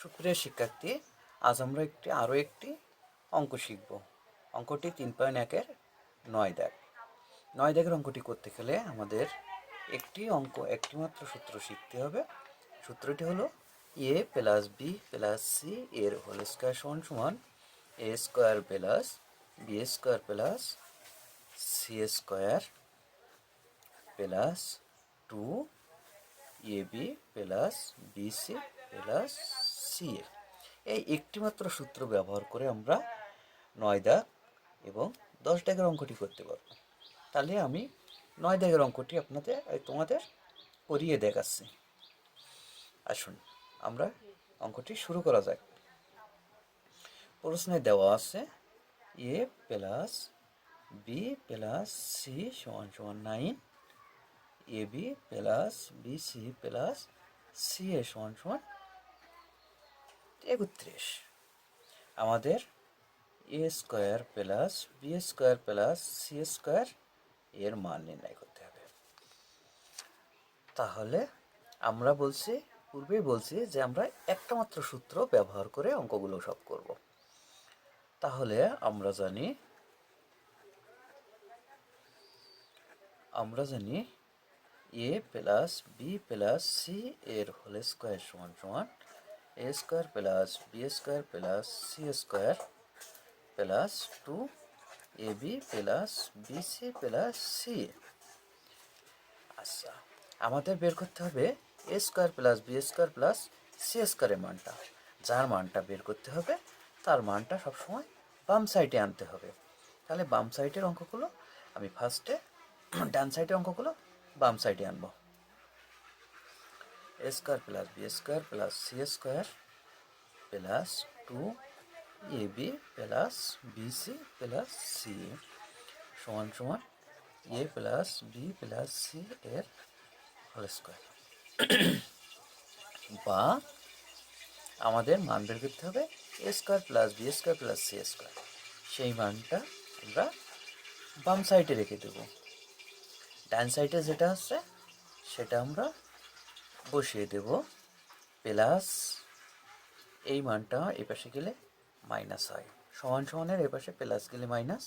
সুপ্রিয় শিক্ষার্থী, আজ আমরা আরও একটি অঙ্ক শিখব। অঙ্কটি 3.1-এর 9 দাগ। 9 দাগের অঙ্কটি করতে গেলে আমাদের একটি মাত্র সূত্র শিখতে হবে। সূত্রটি হলো a plus b plus c এর হোল স্কোয়ার সমান সমান a square plus b square plus c square plus 2ab plus bc plus ca। এই একটিমাত্র সূত্র ব্যবহার করে আমরা 9 দাগ এবং 10 দাগের অঙ্কটি করতে পারব। তাহলে আমি 9 দাগের অঙ্কটি তোমাদের করিয়ে দেখাচ্ছি। আসুন আমরা অঙ্কটি শুরু করা যাক। প্রশ্নে দেওয়া আছে a plus b plus c সমান সমান 9, ab plus bc plus ca সমান সমান 31। আমাদের a square plus b square plus c square এর মান নির্ণয় করতে হবে। তাহলে আমরা পূর্বেই বলছি যে আমরা একটা মাত্র সূত্র ব্যবহার করে অঙ্কগুলো সব করব। তাহলে আমরা জানি a plus b plus c এর হোল স্কোয়ার সমান সমান a square plus b square plus c square plus 2ab plus bc plus ca। আচ্ছা, আমাদের বের করতে হবে a square plus b square plus c স্কোয়ারের মানটা। যার মানটা বের করতে হবে তার মানটা সবসময় বাম সাইডে আনতে হবে। তাহলে বাম সাইডের অঙ্কগুলো আমি ফার্স্টে ডান সাইডের অঙ্কগুলো বাম সাইডে আনবো। a square plus b square plus c square plus 2ab plus bc plus ca সমান সমান a plus b plus c এর হোল স্কোয়ার। বা আমাদের মান বের করতে হবে a square plus b square plus c square. সেই মানটা আমরা বাম সাইডে রেখে দেব। ডান সাইডে যেটা আছে সেটা আমরা বসিয়ে দেব। প্লাস এই মানটা এই পাশে গেলে মাইনাস হয়। সমান সমানের এই পাশে প্লাস গেলে মাইনাস,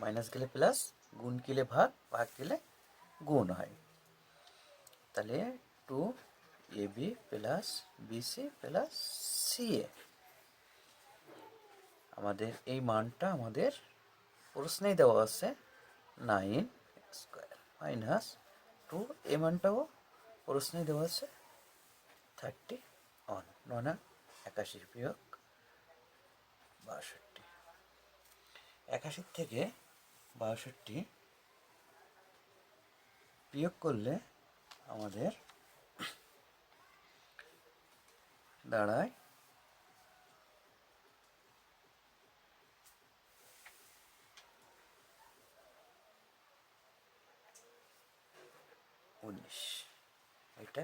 মাইনাস গেলে প্লাস, গুণ গেলে ভাগ, ভাগ গেলে গুণ হয়। তাহলে 2ab plus bc plus ca। আমাদের এই মানটা আমাদের প্রশ্নেই দেওয়া আছে 9 স্কোয়ার মাইনাস 2, এই মানটাও প্রশ্নেই দেওয়া আছে 31। 9 81 বিয়োগ 62। 81 থেকে 62 বিয়োগ করলে আমাদের দাঁড়ায় 19। এটা